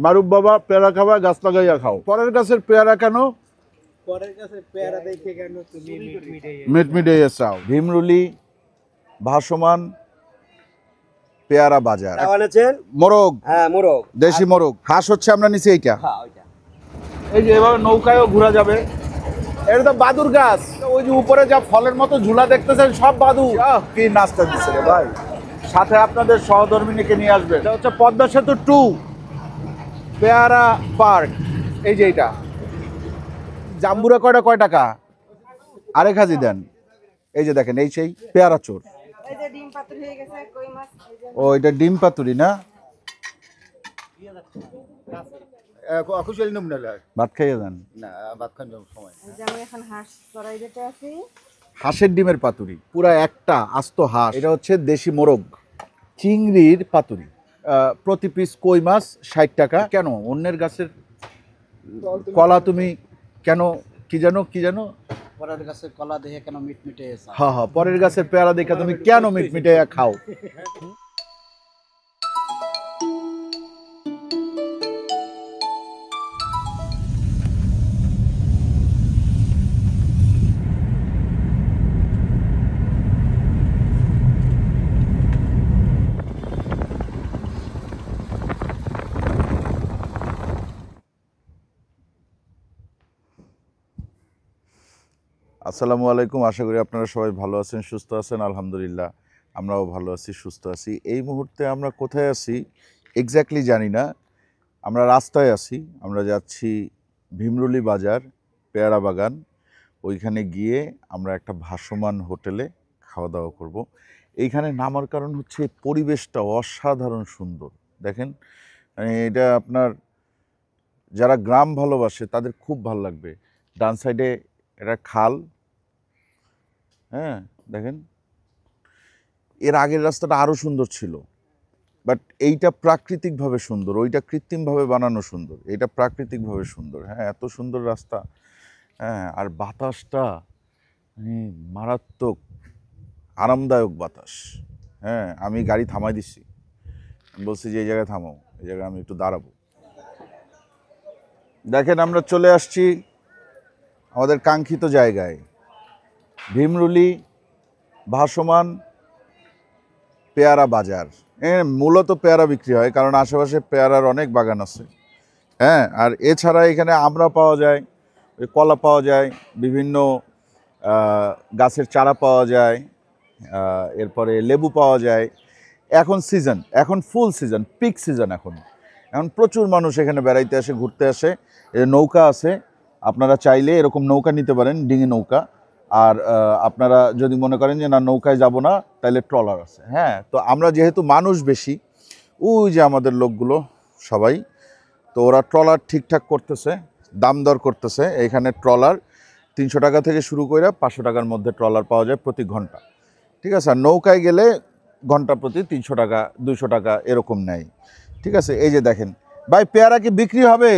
মারুফ বাবা পেয়ারা খাবা গাছ লাগাইয়া খাও। পরের গাছের পেয়ারা কেন? পরের গাছের পেয়ারা দেখে কেন তুমি মিটমিটে চাও। ভীমরুলি ভাসমান পেয়ারা বাজার। মোরগ, হ্যাঁ মোরগ, দেশি মোরগ। হাঁস হচ্ছে আমরা নিচে এইটা। হ্যাঁ ওইটা। এই যে এভাবে নৌকায়ও ঘোরা যাবে। এটা তো বাদুর গাছ। ওই যে উপরে যা ফলের মতো ঝুলা দেখতেছেন সব বাদুর। কি নাস্তা দিচ্ছে রে ভাই। সাথে আপনাদের সহধর্মিনীকে নিয়ে আসবে। এটা হচ্ছে পদ্মা সেতু 2 পেয়ারা পার্ক। এই যে এইটা জাম্বুরা কয় টাকা? আরেক হাজি দেন। এই যে দেখেন এই সেই পেয়ারা চোর। ও এটা ডিম পাতুরি না? ভাত খাইয়ে দেন। হাঁসের ডিমের পাতুরি, পুরা একটা আস্ত হাঁস। এটা হচ্ছে দেশি মোরগ। চিংড়ির পাতুরি, প্রতি পিস কই মাছ 60 টাকা। কেন অন্যের গাছের কলা তুমি কেন কি জানো পরের গাছের কলা দেখে কেন মিটমিটে? হ্যাঁ হ্যাঁ, পরের গাছের পেয়ারা দেখে তুমি কেন মিটমিটে খাও? আসসালামু আলাইকুম। আশা করি আপনারা সবাই ভালো আছেন, সুস্থ আছেন। আলহামদুলিল্লাহ আমরাও ভালো আছি, সুস্থ আছি। এই মুহূর্তে আমরা কোথায় আছি এক্স্যাক্টলি জানি না। আমরা রাস্তায় আছি। আমরা যাচ্ছি ভীমরুলি বাজার, পেয়ারা বাগান। ওইখানে গিয়ে আমরা একটা ভাসমান হোটেলে খাওয়া দাওয়া করব। এইখানে নামার কারণ হচ্ছে পরিবেশটা অসাধারণ সুন্দর। দেখেন এটা আপনার যারা গ্রাম ভালোবাসে তাদের খুব ভালো লাগবে। ডান সাইডে এটা খাল, হ্যাঁ দেখেন। এর আগের রাস্তাটা আরও সুন্দর ছিল, বাট এইটা প্রাকৃতিকভাবে সুন্দর, ওইটা কৃত্রিমভাবে বানানো সুন্দর, এইটা প্রাকৃতিকভাবে সুন্দর। হ্যাঁ এত সুন্দর রাস্তা। হ্যাঁ আর বাতাসটা মারাত্মক আরামদায়ক বাতাস। হ্যাঁ আমি গাড়ি থামাই দিচ্ছি, বলছি যে এই জায়গায় থামাও, এই জায়গায় আমি একটু দাঁড়াবো। দেখেন আমরা চলে আসছি আমাদের কাঙ্ক্ষিত জায়গায়, ভীমরুলি ভাসমান পেয়ারা বাজার। মূলত পেয়ারা বিক্রি হয় কারণ আশেপাশে পেয়ারার অনেক বাগান আছে। হ্যাঁ আর এছাড়া এখানে আমড়া পাওয়া যায়, কলা পাওয়া যায়, বিভিন্ন গাছের চারা পাওয়া যায়, এরপরে লেবু পাওয়া যায়। এখন সিজন, এখন ফুল সিজন, পিক সিজন। এখন প্রচুর মানুষ এখানে বেড়াইতে আসে, ঘুরতে আসে। নৌকা আছে, আপনারা চাইলে এরকম নৌকা নিতে পারেন, ডিঙি নৌকা। আর আপনারা যদি মনে করেন যে না নৌকায় যাব না, তাহলে ট্রলার আছে। হ্যাঁ তো আমরা যেহেতু মানুষ বেশি, ওই যে আমাদের লোকগুলো সবাই, তো ওরা ট্রলার ঠিকঠাক করতেছে, দাম দর করতেছে। এখানে ট্রলার 300 টাকা থেকে শুরু করে 500 টাকার মধ্যে ট্রলার পাওয়া যায় প্রতি ঘন্টা। ঠিক আছে, আর নৌকায় গেলে ঘন্টা প্রতি 300 টাকা 200 টাকা এরকম নেয়। ঠিক আছে, এই যে দেখেন ভাই পেয়ারা কি বিক্রি হবে?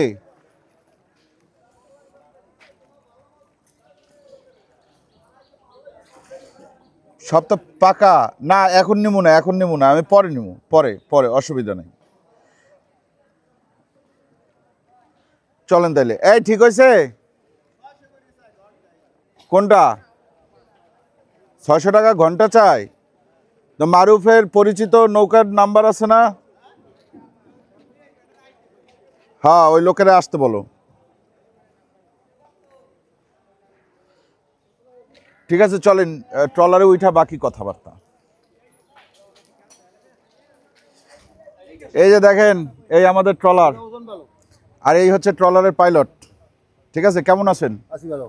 সব তো পাকা না, এখন নিবো না, এখন নিবো না, আমি পরে নিবো, পরে পরে অসুবিধা নেই। চলেন তাইলে। এই ঠিক হয়েছে কোনটা? 600 টাকা ঘন্টা চাই। তো মারুফের পরিচিত নৌকার নাম্বার আছে না? হ্যাঁ ওই লোকেরা আসতে বলো। ঠিক আছে চলেন, ট্রলারে উঠা বাকি কথাবার্তা। এই যে দেখেন এই আমাদের ট্রলার, আর এই হচ্ছে ট্রলারের পাইলট। ঠিক আছে, কেমন আছেন? আছি ভালো।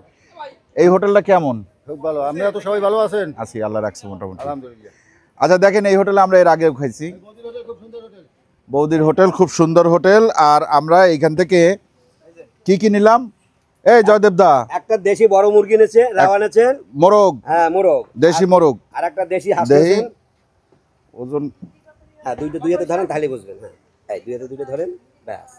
এই হোটেলটা কেমন? খুব ভালো। আপনারা তো সবাই ভালো আছেন? আছি, আল্লাহ রাখছে মোটামুটি। আলহামদুলিল্লাহ। আচ্ছা দেখেন এই হোটেলে আমরা এর আগেও খাইছি। বৌদির হোটেল খুব সুন্দর হোটেল। আর আমরা এইখান থেকে কি কি নিলাম? এই জয়দেব দা একটা দেশি বড় মুরগি নেছে, রাওয়া নেছেন, মোরগ। হ্যাঁ মোরগ, দেশি মোরগ। আর একটা দেশি হাঁস দেহি নেছেন। ওজন হ্যাঁ দুই হাতে ধরেন তাহলে বুঝবেন। হ্যাঁ এই দুই হাতে দুটো ধরেন, ব্যাস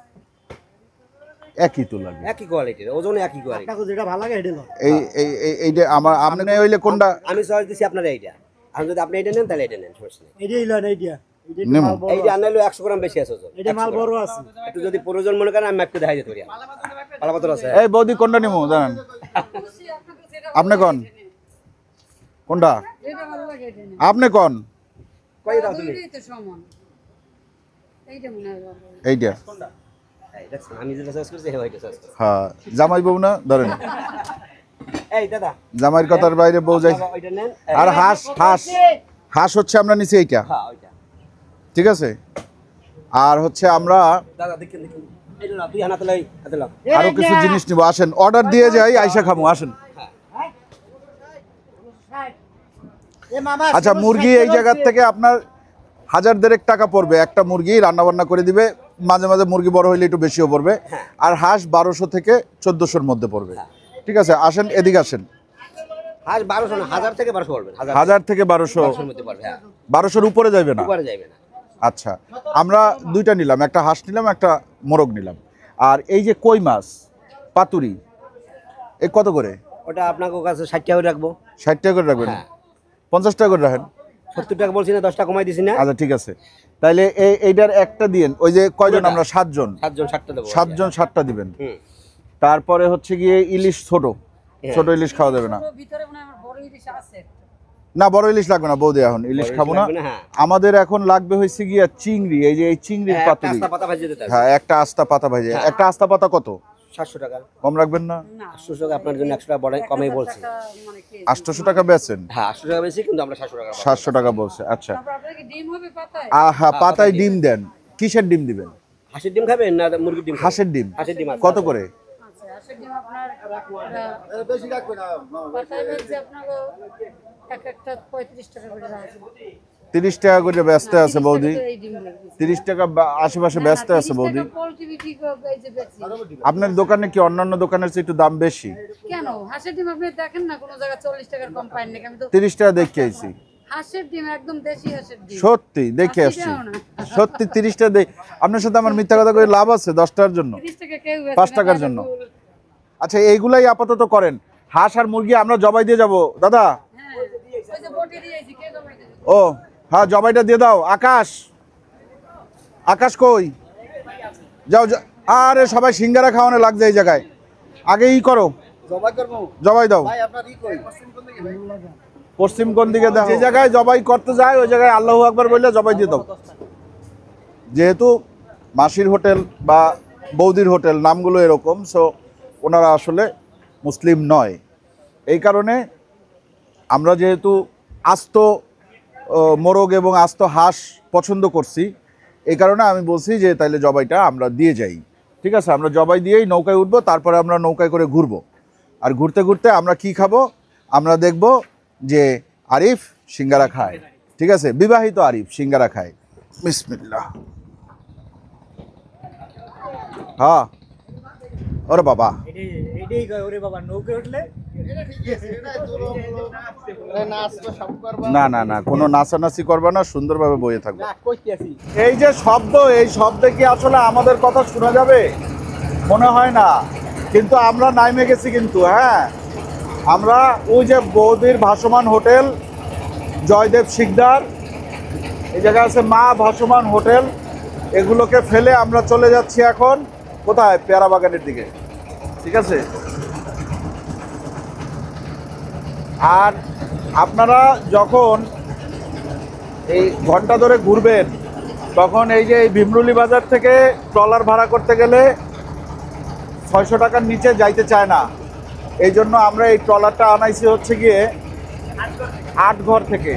একই তো লাগে, একই কোয়ালিটির, ওজন একই কোয়ালিটি। আপনাকে যেটা ভালো লাগে এটা নাও। এই এই এইটা আমার আপনি হইলে কোনটা? আমি চয়েস দিছি আপনারা এইটা। আমি যদি আপনি এটা নেন তাহলে এটা নেন, সমস্যা নেই। এইটাই লন, এইটা নেমো। এই যে আনাইলো 100 গ্রাম বেশি আছে ওজন। এটা মাল বড় আছে। একটু যদি প্রয়োজন মনে করেন আমি একটু দেখাই দিতে পারি। পালা কত আছে? এই বৌদি কোনটা নেমো জানেন? আপনি কোন কোনটা? এটা ভালো লাগে এটা না। আপনি কোন? কই দাও তুমি? দুইটাই তো সমান। এইটা মনে হয় ভালো। এইটা। এই দেখছেন আমি যেটা সার্চ করছি হ্যাঁ ওইটা সার্চ করছি। হ্যাঁ জামাই বউ না ধরেন। এই দাদা জামাইয়ের কথার বাইরে বউ যাই। বাবা ওইটা নেন। আর হাঁস হাঁস হাঁস হচ্ছে আমরা নিচে এইটা, হ্যাঁ ওইটা। ঠিক আছে। আর হচ্ছে আমরা দাদা দেখেন দেখেন। এই না তুই হাতে লাই হাতে লাও। আরো কিছু জিনিস নিব, আসেন অর্ডার দিয়ে যাই, আইসা খামু, আসেন। এ মামা আচ্ছা মুরগি এই জায়গার থেকে আপনার 1000 টাকা পড়বে একটা মুরগি, রান্না বান্না করে দিবে। মাঝে মাঝে মুরগি বড় হইলে একটু বেশিও পড়বে। আর হাঁস 1200 থেকে 1400-র মধ্যে পড়বে, ঠিক আছে। আসেন এদিকে আসেন। হাঁস 1200 না 1000 থেকে 1200 পড়বেন। 1000 থেকে 1200, 1200 মধ্যে পড়বে হ্যাঁ। 1200-র উপরে যাবে না। উপরে যাবে না। আচ্ছা আমরা দুইটা নিলাম, একটা হাঁস নিলাম, একটা মোরগ নিলাম। আর এই যে কই মাছ পাতুরি এ কত করে? ওটা আপনার কাছে 60 টাকা করে রাখবো। 60 টাকা করে রাখবেন? হ্যাঁ। 50 টাকা করে রাখেন। 70 টাকা বলছি না 10 টাকা কমাই দিছি না। আচ্ছা ঠিক আছে, তাইলে এইটার একটা দিয়েন। ওই যে কয়জন আমরা? 7 জন। 7 জন 60 টা দেবো। 7 জন 7টা দিবেন। হুম। তারপরে হচ্ছে গিয়ে ইলিশ ছোট, হ্যাঁ। ছোট ইলিশ খাওয়া যাবে না। ওর ভিতরে মনে হয় আমার বড় ইলিশ আছে একটা। না বড় ইলিশ লাগবে না বৌদি, এখন ইলিশ বড় খাবো না। লাগবে না, হ্যাঁ। আমাদের এখন লাগবে হচ্ছে গিয়া চিংড়ি, এই যে এই চিংড়ির একটা পাতুরি। আস্তা পাতা ভাজি দিতে হবে। হ্যাঁ একটা আস্তা পাতা ভাজে। হ্যাঁ। একটা আস্তা পাতা কত? 700 টাকা। কম রাখবেন না? না 800 টাকা আপনার জন্য 100 টাকা বড় কমাই বলছি। একটা মানে কি? 800 টাকা বেচেন? হ্যাঁ 800 টাকা বেশি কিন্তু আমরা 700 টাকা পাবো। 700 টাকা বলছে। আচ্ছা তারপর আপনার কি ডিম হবে পাতায়? হ্যাঁ পাতায় ডিম দেন। কিসের ডিম দিবেন? হাঁসের ডিম খাবেন না মুরগির ডিম খাবেন? হাঁসের ডিম। হাঁসের ডিম আছে। কত করে? আচ্ছা আসলে ডিম আপনার বেশি রাখবে না। পাতায় ভেজে আপনার এক একটা 35 টাকা করে রাখবে। 30 টাকা করে ব্যস্ত আছে বৌদি। এই ডিম লাগবে। 30 টাকা আশেপাশে ব্যস্ত আছে বৌদি। পোল্ট্রি বিক্রি করবে এই যে বেচি। আপনার দোকানে কি অন্যান্য দোকানের চেয়ে একটু দাম বেশি? কেন হাঁসের ডিম আপনি দেখেন না কোনো জায়গায় 40 টাকার কম পাইনি আমি তো। 30 টাকা দেখে আইছি। হাঁসের ডিম একদম দেশি হাঁসের ডিম। সত্যি দেখে 80 আসছি, টাকাও না। সত্যি 30 টাকা দেখ। আপনার সাথে আমার মিথ্যা কথা করে লাভ আছে 10 টাকার জন্য? 30 টাকা কেউ 5 টাকার জন্য। আচ্ছা এইগুলাই আপাতত করেন। হাঁস আর মুরগি আমরা জবাই দিয়ে যাব দাদা। হ্যাঁ ওই যে বটি দিয়েছি কে জবাই দেবে? ও হ্যাঁ জবাইটা দিয়ে দাও। আকাশ, আকাশ কই? যাও আরে সবাই সিঙ্গারা খাওয়ানো লাগছে এই জায়গায়, আগে ই করো, জবাই করব। জবাই দাও। ভাই আপনার ই কই? পশ্চিম কোন দিকে দাও? যে জায়গায় জবাই করতে যায় ওই জায়গায় আল্লাহু আকবার বললে জবাই দিয়ে দাও। যেহেতু মাসির হোটেল বা বৌদির হোটেল নামগুলো এরকম, সো ওনারা আসলে মুসলিম নয়। এই কারণে আমরা যেহেতু আস্ত মোরগ এবং আস্ত হাঁস পছন্দ করছি, এই কারণে আমি বলছি যে তাইলে জবাইটা আমরা দিয়ে যাই। ঠিক আছে, আমরা জবাই দিয়েই নৌকায় উঠবো, তারপরে আমরা নৌকায় করে ঘুরবো। আর ঘুরতে ঘুরতে আমরা কি খাবো? আমরা দেখব যে আরিফ সিঙ্গারা খায়। ঠিক আছে, বিবাহিত আরিফ সিঙ্গারা খায়। বিসমিল্লাহ। হ্যাঁ ওরে বাবা, এটাই কয় ওরে বাবা নৌকে উঠলে না না না কোনো নাচানাচি করবে না, সুন্দরভাবে বইয়ে থাকবে। না কইতে আছি। এই যে শব্দ, এই শব্দে কি আসলে আমাদের কথা শোনা যাবে? মনে হয় না, কিন্তু আমরা নাইমে গেছি কিন্তু। হ্যাঁ আমরা ওই যে বৌদির ভাসমান হোটেল, জয়দেব শিকদার, এই জায়গায় আছে মা ভাসমান হোটেল, এগুলোকে ফেলে আমরা চলে যাচ্ছি এখন কোথায়? পেয়ারা বাগানের দিকে। ঠিক আছে, আর আপনারা যখন এই ঘন্টা ধরে ঘুরবেন তখন এই যে এই ভীমরুলি বাজার থেকে ট্রলার ভাড়া করতে গেলে 600 টাকার নিচে যাইতে চায় না। এই জন্য আমরা এই ট্রলারটা আনাইছি হচ্ছে গিয়ে আটঘর থেকে,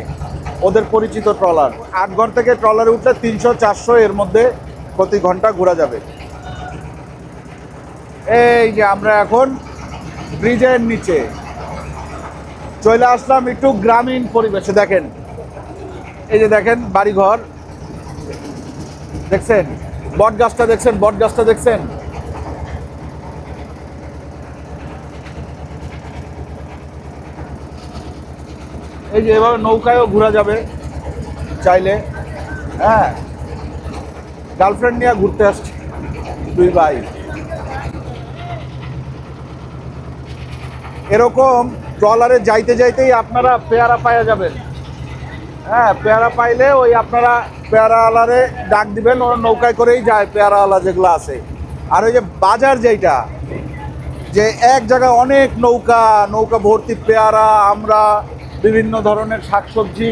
ওদের পরিচিত ট্রলার। আটঘর থেকে ট্রলারে উঠলে 300-400 এর মধ্যে প্রতি ঘন্টা ঘোরা যাবে। এই যে আমরা এখন ব্রিজের নিচে চলে আসলাম একটু গ্রামীণ পরিবেশে। দেখেন এই যে দেখেন বাড়িঘর দেখছেন, বট গাছটা দেখছেন, বট গাছটা দেখছেন। এই যে এভাবে নৌকায়ও ঘোরা যাবে চাইলে। হ্যাঁ গার্লফ্রেন্ড নিয়ে ঘুরতে আসছি দুই ভাই। এরকম ট্রলারে যাইতে যাইতেই আপনারা পেয়ারা পাওয়া যাবেন। হ্যাঁ পেয়ারা পাইলে ওই আপনারা পেয়ারা আলারে ডাক দিবেন, ওরা নৌকায় করেই যায় পেয়ারা আলা যেগুলো আছে। আর ওই যে বাজার যেটা, যে এক জায়গায় অনেক নৌকা নৌকা ভর্তি পেয়ারা, আমরা বিভিন্ন ধরনের শাকসবজি,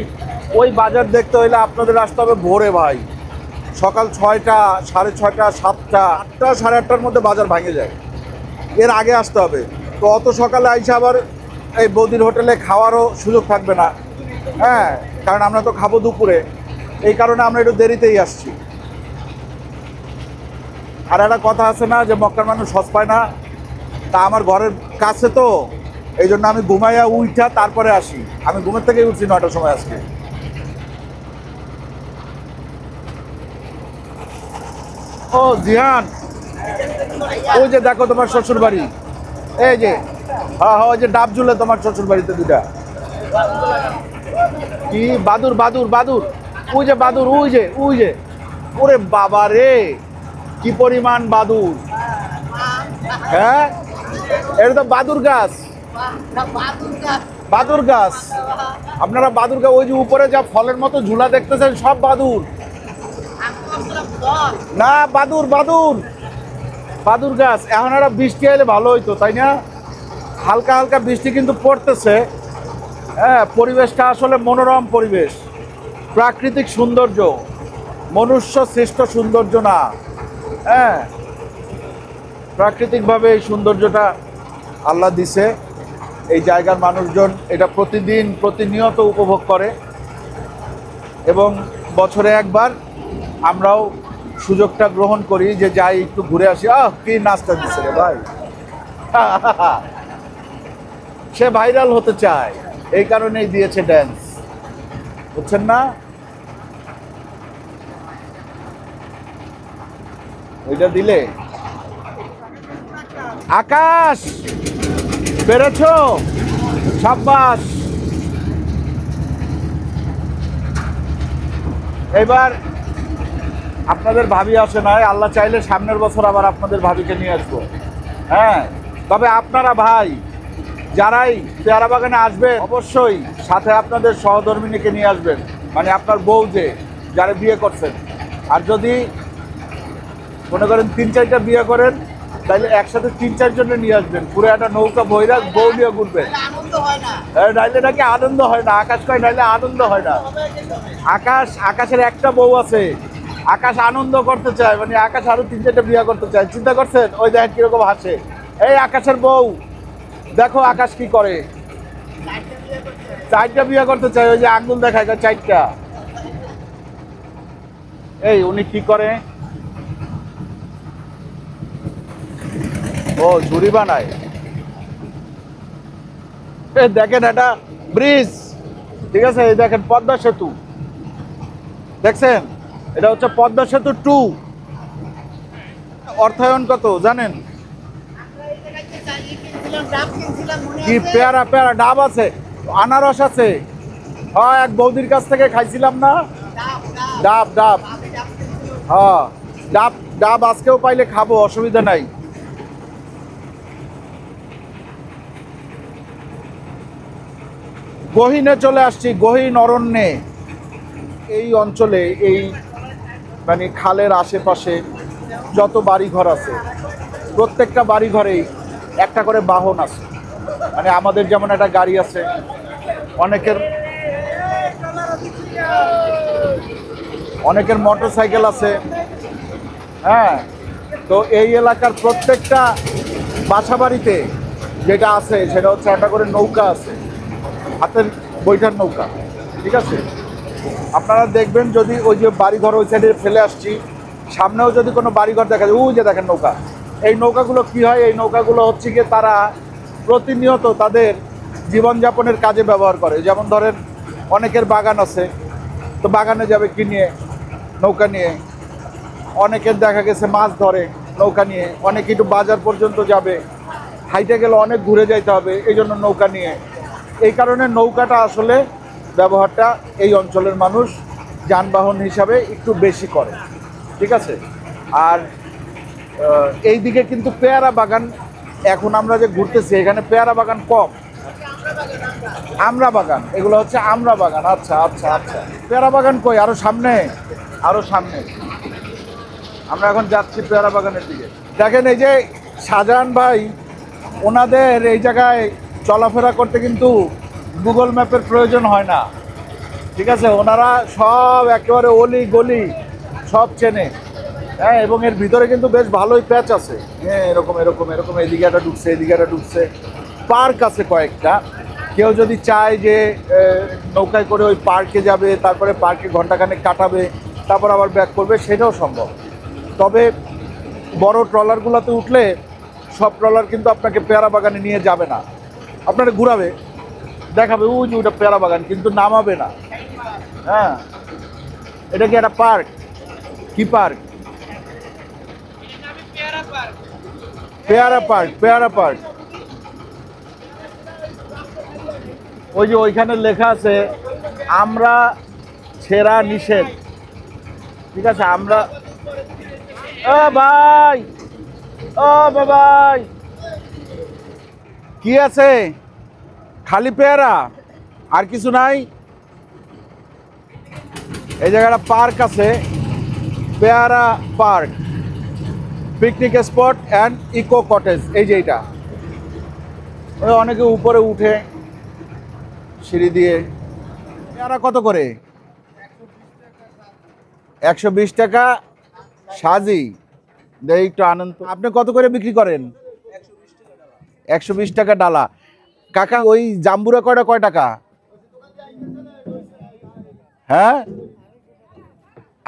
ওই বাজার দেখতে হইলে আপনাদের আসতে হবে ভোরে ভাই, সকাল 6টা, 6:30, 7টা, 8টা, 8:30টার মধ্যে বাজার ভাঙে যায়। এর আগে আসতে হবে। তো অত সকালে আইসা আবার এই বৌদির হোটেলে খাওয়ারও সুযোগ থাকবে না, হ্যাঁ, কারণ আমরা তো খাবো দুপুরে, এই কারণে আমরা একটু দেরিতেই আসছি। আর একটা কথা আছে না যে মক্কার মানুষ সস পায় না, তা আমার ঘরের কাছে তো, এই জন্য আমি ঘুমাইয়া উঠা তারপরে আসি। আমি ঘুমের থেকেই উঠছি 9টার সময় আজকে। ও জিহান, ওই যে দেখো তোমার শ্বশুর বাড়ি, এই যে, হ্যাঁ হ্যাঁ, ওই যে ডাব ঝুলে তোমার শ্বশুর বাড়িতে দুটা। কি বাদুর বাদুর বাদুর, ওই যে বাদুর, ওই যে ওই যে, ওরে বাবা রে, কি পরিমাণ বাদুর! হ্যাঁ, এটা তো বাদুর গাছ, বাদুর গাছ। আপনারা বাদুর গাছ, ওই যে উপরে যা ফলের মতো ঝুলা দেখতেছেন সব বাদুর না, বাদুর বাদুর বাদুর গাছ। এখন একটা বৃষ্টি এলে ভালো হইতো, তাই না? হালকা হালকা বৃষ্টি কিন্তু পড়তেছে। হ্যাঁ, পরিবেশটা আসলে মনোরম পরিবেশ, প্রাকৃতিক সৌন্দর্য, মনুষ্য সৃষ্ট সৌন্দর্য না। হ্যাঁ, প্রাকৃতিকভাবে এই সৌন্দর্যটা আল্লাহ দিছে। এই জায়গার মানুষজন এটা প্রতিদিন প্রতিনিয়ত উপভোগ করে, এবং বছরে একবার আমরাও সুযোগটা গ্রহণ করি যে যাই একটু ঘুরে আসি। কি নাচটা দিচ্ছে রে ভাই! সে ভাইরাল হতে চায়, এই কারণেই দিয়েছে ড্যান্স, বুঝছেন না? ওইটা দিলে আকাশ পেরেছ, সাব্বাস। এবার আপনাদের ভাবি আসে নাই, আল্লাহ চাইলে সামনের বছর আবার আপনাদের ভাবিকে নিয়ে আসবো। হ্যাঁ, তবে আপনারা ভাই যারাই পেয়ারা বাগানে আসবেন, অবশ্যই সাথে আপনাদের সহধর্মিনীকে নিয়ে আসবেন, মানে আপনার বউ যে যারা বিয়ে করছেন। আর যদি মনে করেন 3-4টা বিয়ে করেন, তাহলে একসাথে 3-4 জনে নিয়ে আসবেন, পুরো একটা নৌকা বইরা বউ নিয়ে ঘুরবেন। নাইলে নাকি আনন্দ হয় না, আকাশ কয় নাইলে আনন্দ হয় না। আকাশের একটা বউ আছে, আকাশ আনন্দ করতে চায়, মানে আকাশ আরো 3-4টা বিয়ে করতে চায়। চিন্তা করছেন? ওই দেখেন কিরকম হাসে, এই আকাশের বউ, দেখো আকাশ কি করে, 4টা বিয়ে করতে চায়। ওই যে আঙ্গুল দেখায় 4টা। এই উনি কি করে? ও ঝুড়ি বানায়। দেখেন এটা ব্রিজ, ঠিক আছে? এই দেখেন পদ্মা সেতু, দেখছেন? এটা হচ্ছে পদ্মা সেতু 2। অর্থায়ন কত জানেন? কি পেয়ারা পেয়ারা ডাব আছে, আনারস আছে। হ্যাঁ, এক বৌদির কাছ থেকে খাইছিলাম না, ডাব ডাব। হ্যাঁ, ডাব ডাব আজকেও পাইলে খাবো, অসুবিধা নাই। গহীনে চলে আসছি, গহীন অরণ্যে। এই অঞ্চলে, এই মানে খালের আশেপাশে যত বাড়িঘর আছে, প্রত্যেকটা বাড়িঘরেই একটা করে বাহন আছে। মানে আমাদের যেমন একটা গাড়ি আছে, অনেকের মোটর সাইকেল আছে। হ্যাঁ, তো এই এলাকার প্রত্যেকটা বাসা বাড়িতে যেটা আছে সেটা হচ্ছে একটা করে নৌকা আছে, হাতের বৈঠার নৌকা, ঠিক আছে? আপনারা দেখবেন, যদি ওই যে বাড়িঘর ওই সাইডে ফেলে আসছি, সামনেও যদি কোনো বাড়িঘর দেখা যায়, ওই যে দেখেন নৌকা। এই নৌকাগুলো কি হয়? এই নৌকাগুলো হচ্ছে গিয়ে তারা প্রতিনিয়ত তাদের জীবনযাপনের কাজে ব্যবহার করে। যেমন ধরেন অনেকের বাগান আছে, তো বাগানে যাবে কি নিয়ে? নৌকা নিয়ে। অনেকের দেখা গেছে মাছ ধরে নৌকা নিয়ে, অনেকে একটু বাজার পর্যন্ত যাবে, হাইটে গেলে অনেক ঘুরে যাইতে হবে, এই জন্য নৌকা নিয়ে। এই কারণে নৌকাটা আসলে ব্যবহারটা এই অঞ্চলের মানুষ যানবাহন হিসাবে একটু বেশি করে, ঠিক আছে? আর এই দিকে কিন্তু পেয়ারা বাগান, এখন আমরা যে ঘুরতেছি এখানে পেয়ারা বাগান কম, আমড়া বাগান, এগুলো হচ্ছে আমড়া বাগান। আচ্ছা আচ্ছা আচ্ছা, পেয়ারা বাগান কই? আরো সামনে। আরো সামনে। আমরা এখন যাচ্ছি পেয়ারা বাগানের দিকে। দেখেন এই যে শাহজাহান ভাই, ওনাদের এই জায়গায় চলাফেরা করতে কিন্তু গুগল ম্যাপের প্রয়োজন হয় না, ঠিক আছে? ওনারা সব একেবারে অলি গলি সব চেনে, হ্যাঁ। এবং এর ভিতরে কিন্তু বেশ ভালোই প্যাচ আছে, হ্যাঁ, এরকম এরকম এরকম, এদিকে একটা ঢুকছে, এদিকে একটা ঢুকছে। পার্ক আছে কয়েকটা, কেউ যদি চায় যে নৌকায় করে ওই পার্কে যাবে, তারপরে পার্কে ঘন্টাখানেক কাটাবে, তারপর আবার ব্যাক করবে, সেটাও সম্ভব। তবে বড় ট্রলারগুলোতে উঠলে সব ট্রলার কিন্তু আপনাকে পেয়ারা বাগানে নিয়ে যাবে না, আপনারা ঘুরাবে, দেখাবে ওই যে ওটা পেয়ারা বাগান, কিন্তু নামাবে না, হ্যাঁ। এটা কি একটা পার্ক? কি পার্ক? পেয়ারা পার্ক, পেয়ারা পার্ক। ওই যে ওইখানে লেখা আছে আমরা ছেঁড়া নিষেধ, ঠিক আছে? আমরা ও ভাই, ও বাবাই, কি আছে? খালি পেয়ারা, আর কিছু নাই? এই জায়গাটা পার্ক আছে, পেয়ারা park, picnic spot and eco cottage. এই যে এইটা, ওই অনেকে উপরে উঠে সিঁড়ি দিয়ে। পেয়ারা কত করে? 120 টাকা সাজি। দেখ একটু আনন্দ। আপনি কত করে বিক্রি করেন? 120 টাকা ডালা। কাকা ওই জাম্বুরা কয়টা কয় টাকা? হ্যাঁ,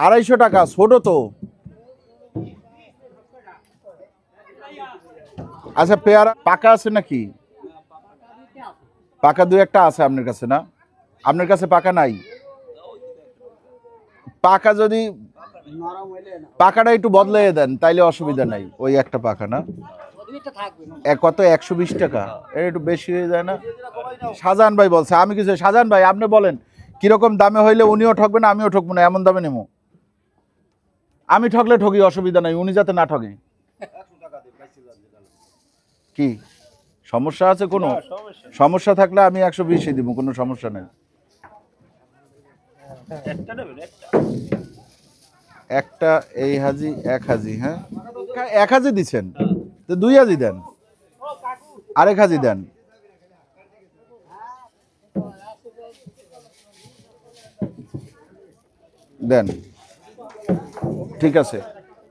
250 টাকা। ছোট তো। আচ্ছা, পেয়ারা পাকা আছে নাকি? পাকা দুই একটা আছে আপনার কাছে, না? আপনার কাছে পাকা নাই? পাকা যদি পাকাটা একটু বদলে দেন তাইলে অসুবিধা নাই। ওই একটা পাকা, না? কত? 120 টাকা। এটা একটু বেশি হয়ে যায় না? শাহজাহান ভাই বলছে, আমি কিছু। শাহজাহান ভাই আপনি বলেন কিরকম দামে হইলে উনিও ঠকবে না, আমিও ঠকবো না, এমন দামে নেবো। আমি ঠকলে ঠকি, অসুবিধা নাই, উনি যাতে না ঠকে। কি সমস্যা আছে? কোনো সমস্যা থাকলে আমি 120 দিব, কোনো সমস্যা নেই। একটা এই হাজি, 1 হাজি, হ্যাঁ 1 হাজি দিচ্ছেন তো 2 হাজি দেন, আরেক হাজি দেন। দেন, ঠিক আছে।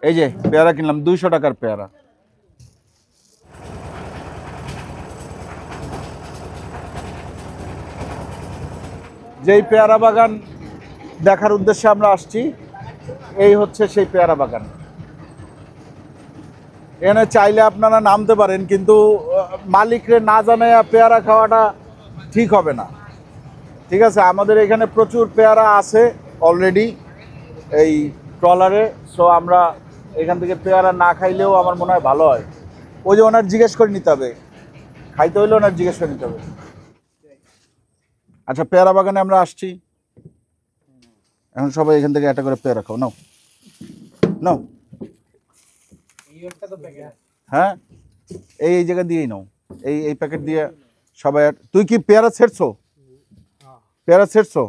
এই যে পেয়ারা কিনলাম 200 টাকার পেয়ারা। যেই পেয়ারা বাগান দেখার উদ্দেশ্যে আমরা আসছি, এই হচ্ছে সেই পেয়ারা বাগান। এখানে চাইলে আপনারা নামতে পারেন, কিন্তু মালিকরে না জানাইয়া পেয়ারা খাওয়াটা ঠিক হবে না, ঠিক আছে? আমাদের এখানে প্রচুর পেয়ারা আছে অলরেডি এই ট্রলারে, সো আমরা এখান থেকে পেয়ারা না খাইলেও আমার মনে হয় ভালো হয়। ওই যে ওনার জিজ্ঞেস করে নিতে হবে, খাইতে হইলে ওনার জিজ্ঞেস করে নিতে হবে। আচ্ছা, পেয়ারা বাগানে আমরা আসছি, এখন সবাই এখান থেকে একটা করে পেয়ারা খাও, নাও নাও। হ্যাঁ, এই জায়গা দিয়েই নাও, এই প্যাকেট দিয়ে সবাই। তুই কি পেয়ারা ছেড়ছো? পেয়ারা ছেড়ছো?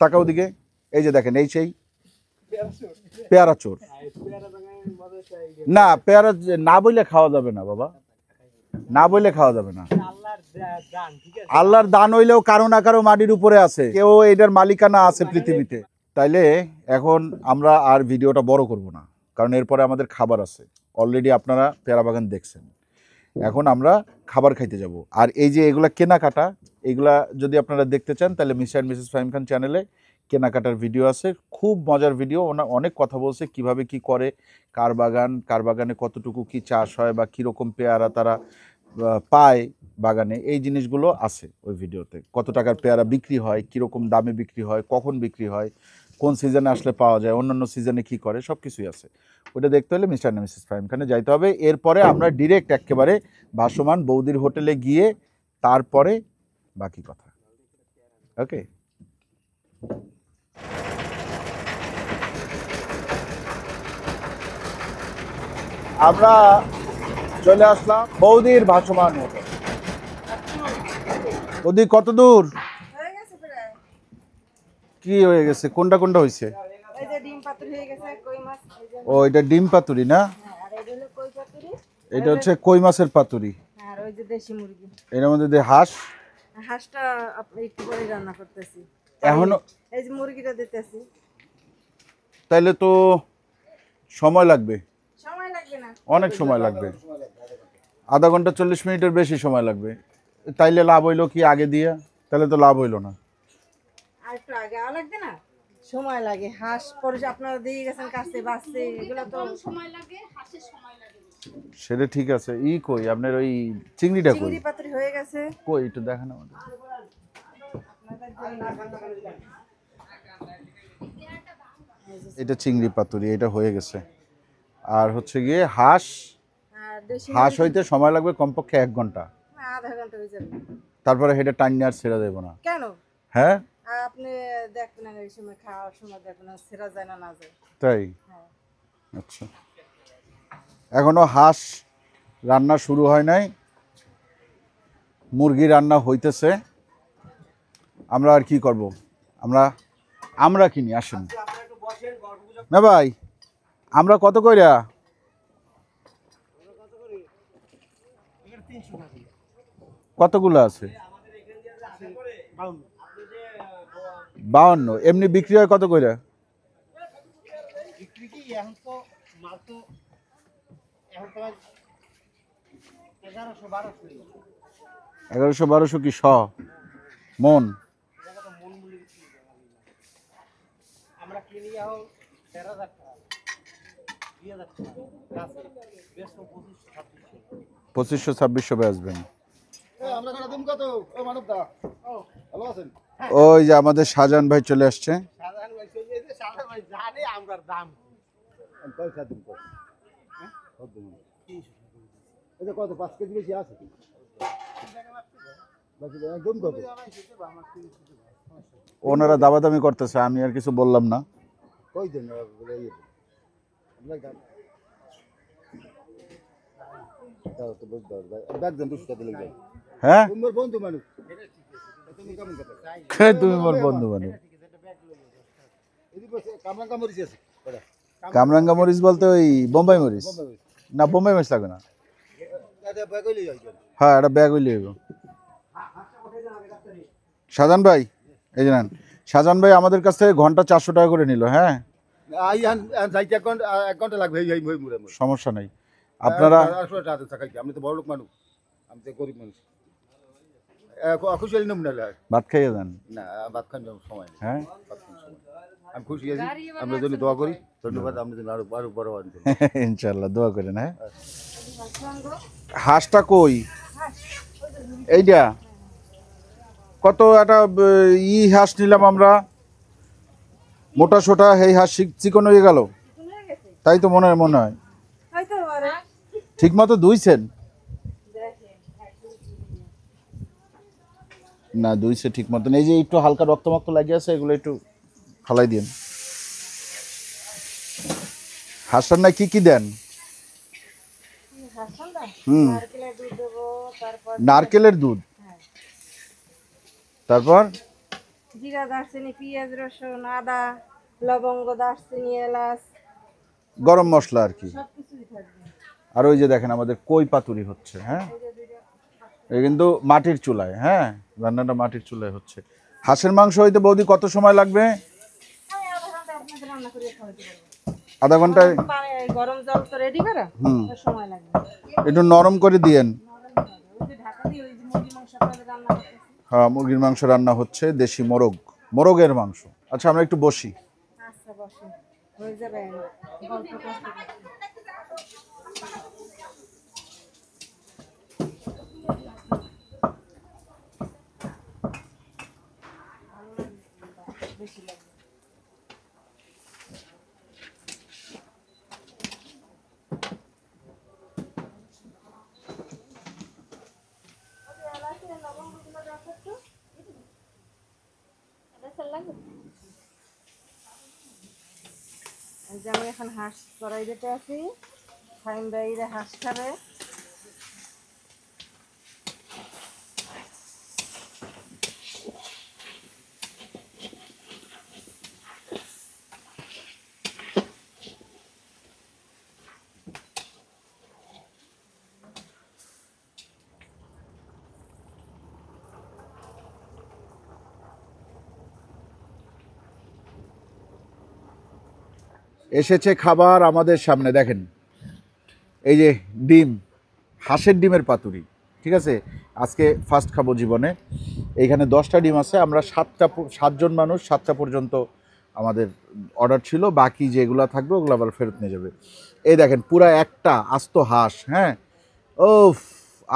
তাকাও দিকে, এই যে দেখেন, এই সেই পেয়ারা চোর। না, পেয়ারা না বইলে খাওয়া যাবে না বাবা, না বইলে খাওয়া যাবে না। আল্লাহর দান হইলেও কারো না কারো মাটির উপরে আছে, কেউ এটার মালিকানা আছে পৃথিবীতে। তাইলে এখন আমরা আর ভিডিওটা বড় করব না, কারণ এরপরে আমাদের খাবার আছে। অলরেডি আপনারা পেয়ারা বাগান দেখছেন, এখন আমরা খাবার খাইতে যাব। আর এই যে এগুলা কেনাকাটা, এগুলা যদি আপনারা দেখতে চান তাহলে মিস্টার অ্যান্ড মিসেস ফাহিম খান চ্যানেলে কেনাকাটার ভিডিও আছে, খুব মজার ভিডিও। অনেক কথা বলছে কিভাবে কি করে, কার বাগানে কতটুকু কি চাষ হয়, বা কীরকম পেয়ারা তারা পায় বাগানে, এই জিনিসগুলো আছে ওই ভিডিওতে। কত টাকার পেয়ারা বিক্রি হয়, কীরকম দামে বিক্রি হয়, কখন বিক্রি হয়, কোন সিজনে আসলে পাওয়া যায়, অন্যান্য সিজনে কী করে, সব কিছুই আছে। ওটা দেখতে হলে মিস্টার অ্যান্ড মিসেস ফাহিম খানে যাইতে হবে। এরপরে আমরা ডিরেক্ট একেবারে ভাসমান বৌদির হোটেলে গিয়ে তারপরে বাকি কথা। ওকে, আমরা চলে আসলাম বৌদির ভাসমান হোটেল। বৌদি কত দূর? কি হয়ে গেছে? কোনটা কোনটা হয়েছে? এই যে ডিম পাতুরি হয়ে গেছে কই মাছ এই যে ও এটা ডিম পাতুরি না? হ্যাঁ, আর এই হলো কই পাতুরি এটা হচ্ছে কই মাছের পাতুরি। আর ওই যে দেশি মুরগি। এর মধ্যে দিয়ে হাঁস হাঁসটা আপনি একটু পরে রান্না করতেছি। এখনো। এই যে মুরগিটা দিতেছি। তাইলে তো সময় লাগবে, সময় লাগবে না। অনেক সময় লাগবে, আধা ঘন্টা 40 মিনিটের বেশি সময় লাগবে। তাইলে লাভ হইলো কি আগে দিয়া? তাহলে তো লাভ হইলো না। আর একটু আগে আওয়া লাগবে না? সময় লাগে। হাঁস পরে যে আপনারা দিয়ে গেছেন কাছে বাঁচতে এগুলো তো সময় লাগে, হাঁসের সময় লাগে বেশি। সেটা ঠিক আছে। ই কই আপনার ওই চিংড়িটা কই? চিংড়ি পাতুরি হয়ে গেছে। কই একটু দেখান আমাদের। এটা চিংড়ি পাতুরি, এটা হয়ে গেছে। আর হচ্ছে গিয়ে হাঁস, আর দেশি হাঁস হইতে সময় লাগবে কমপক্ষে 1 ঘন্টা। আধা ঘন্টা হয়ে যাবে। তারপরে হেঁটে টাইনে আর ছেড়ে দেবো না। কেন? হ্যাঁ আপনি দেখবেন না এই সময় খাওয়ার সময় দেখবেন না ছেঁড়া যায় না না যায়। তাই? হ্যাঁ। আচ্ছা, এখনো হাঁস রান্না শুরু হয় নাই, মুরগি রান্না হইতেছে। আমরা আর কি করব, আমরা কিনি আসেন না ভাই। আমরা কত কইরা? কতগুলো আছে? 52। এমনি বিক্রি হয় কত কইরা? বিক্রি কি এখন তো মাল তো এখন তো 1100-1200 কি মন? আমরা কিনি এখন 13,000 টাকা 2,000 টাকা বেশ 2500-2600 বেচবেন। আমরা কত কত ও মানব দা ভালো আছেন? ওই যে আমাদের শাহজাহান ভাই চলে আসছে। সাধারণ ভাই চলে যে সাধারণ ভাই জানে আমরার দাম পয়সা দিন কত হ্যাঁ কত দিন এটা কত 5 কেজি বেশি আছে বাকি একদম কত ওনারা দাবাদামি করতেছে, আমি আর কিছু বললাম না। কই দেন বলে ইয়ে আমরা দাম দাও তো বুঝ দাও ব্যাগ দেন 200 টাকা দিলে হ্যাঁ তোমার বন্ধু মানুষ তুমি কেমন কথা তুমি মোর বন্ধু বানো। এদিকে বসে কামরাঙ্গা মরিচ আছে ওটা কামরাঙ্গা মরিচ বলতে ওই বোম্বাই মরিচ না? বোম্বাই মরিচ লাগে না। এটা ব্যাগ হইলে যাই হ্যাঁ এটা ব্যাগ হইলে হইব। শাহজাহান ভাই এই যে নেন। শাহজাহান ভাই আমাদের কাছ থেকে ঘন্টা 400 টাকা করে নিল। হ্যাঁ আই যাইতে 1 ঘন্টা লাগবে এই মই মুরে মুরে সমস্যা নাই। আপনারা 800 টাকা থাকাইতে আমি তো বড় লোক মানুষ আমি তো গরিব মানুষ খুশি হইলাম না ভাত খাইয়ে যান। না ভাত খান সময় নেই হ্যাঁ ভাত খান সময় আমি খুশি আছি আমরা যদি দোয়া করি ধন্যবাদ আমরা যদি আরো বড় হন ইনশাআল্লাহ দোয়া করেন। হ্যাঁ হাঁসটা কই? এইটা কত? একটা হাঁস নিলাম আমরা, মোটা সোটা। এই হাঁস চিকন হয়ে গেল, তাই তো মনে হয়। হয়তো পারে। ঠিক মতো ধুইছেন না? ধুইছে ঠিক মতন। এই যে একটু হালকা রক্তমাক্ত লাগিয়ে আছে, এগুলো একটু ফালাই দিন। হাঁসটার না কি কি দেন? হুম নারকেলের দুধ দেবো তারপর নারকেলের দুধ, হ্যাঁ তারপর জিরা দারচিনি পেঁয়াজ রসুন আদা লবঙ্গ দারচিনি এলাচ গরম মশলা আর কি। সবকিছুই থাকবে। আর ওই যে দেখেন আমাদের কই পাতুরি হচ্ছে। হ্যাঁ এই কিন্তু মাটির চুলায়, হ্যাঁ রান্নাটা মাটির চুলায় হচ্ছে। হাঁসের মাংস হইতে বৌদি কত সময় লাগবে? আমি আধা ঘন্টা আপনাদের রান্না করে খাওয়াতে পারবো। আধা ঘন্টায়? গরম জল তো রেডি করা সময় লাগবে। একটু নরম করে দিয়েন। ওই যে ঢাকা দিয়ে ওই যে মুরগি মাংস আপনাদের রান্না করতেছি। হ্যাঁ মুরগির মাংস রান্না হচ্ছে, দেশি মোরগের মাংস। আচ্ছা আমরা একটু বসি। আচ্ছা বসে হয়ে যাবে গল্প করতে করতে। বেশি লাগবে। যে আমি এখন হাঁস চড়াই দিতে আছি, ফাইন বাইরে হাঁস খাবে। এসেছে খাবার আমাদের সামনে, দেখেন এই যে ডিম, হাঁসের ডিমের পাতুরি, ঠিক আছে। আজকে ফার্স্ট খাবো জীবনে। এইখানে 10টা ডিম আছে, আমরা 7জন মানুষ, 7টা পর্যন্ত আমাদের অর্ডার ছিল, বাকি যেগুলো থাকবে ওগুলো আবার ফেরত নিয়ে যাবে। এই দেখেন পুরা একটা আস্ত হাঁস, হ্যাঁ, ও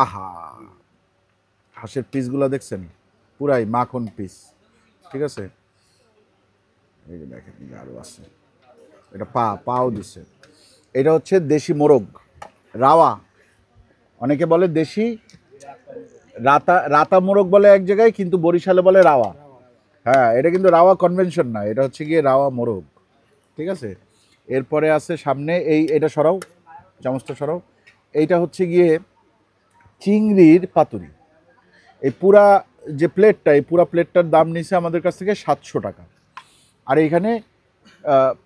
আহা, হাঁসের পিসগুলো দেখছেন, পুরাই মাখন পিস, ঠিক আছে। এই যে দেখেন আরও আছে, এটা পাও দিছে। এটা হচ্ছে দেশি মোরগ, রাওয়া, অনেকে বলে দেশি, রাতা মোরগ বলে এক জায়গায়, কিন্তু বরিশালে বলে রাওয়া। হ্যাঁ, এটা কিন্তু রাওয়া কনভেনশন না, এটা হচ্ছে গিয়ে রাওয়া মোরগ, ঠিক আছে। এরপরে আছে সামনে এটা সরাও, চামচটা সরাও, এইটা হচ্ছে গিয়ে চিংড়ির পাতুরি। এই পুরা যে প্লেটটা, এই পুরা প্লেটটার দাম নিছে আমাদের কাছ থেকে 700 টাকা। আর এইখানে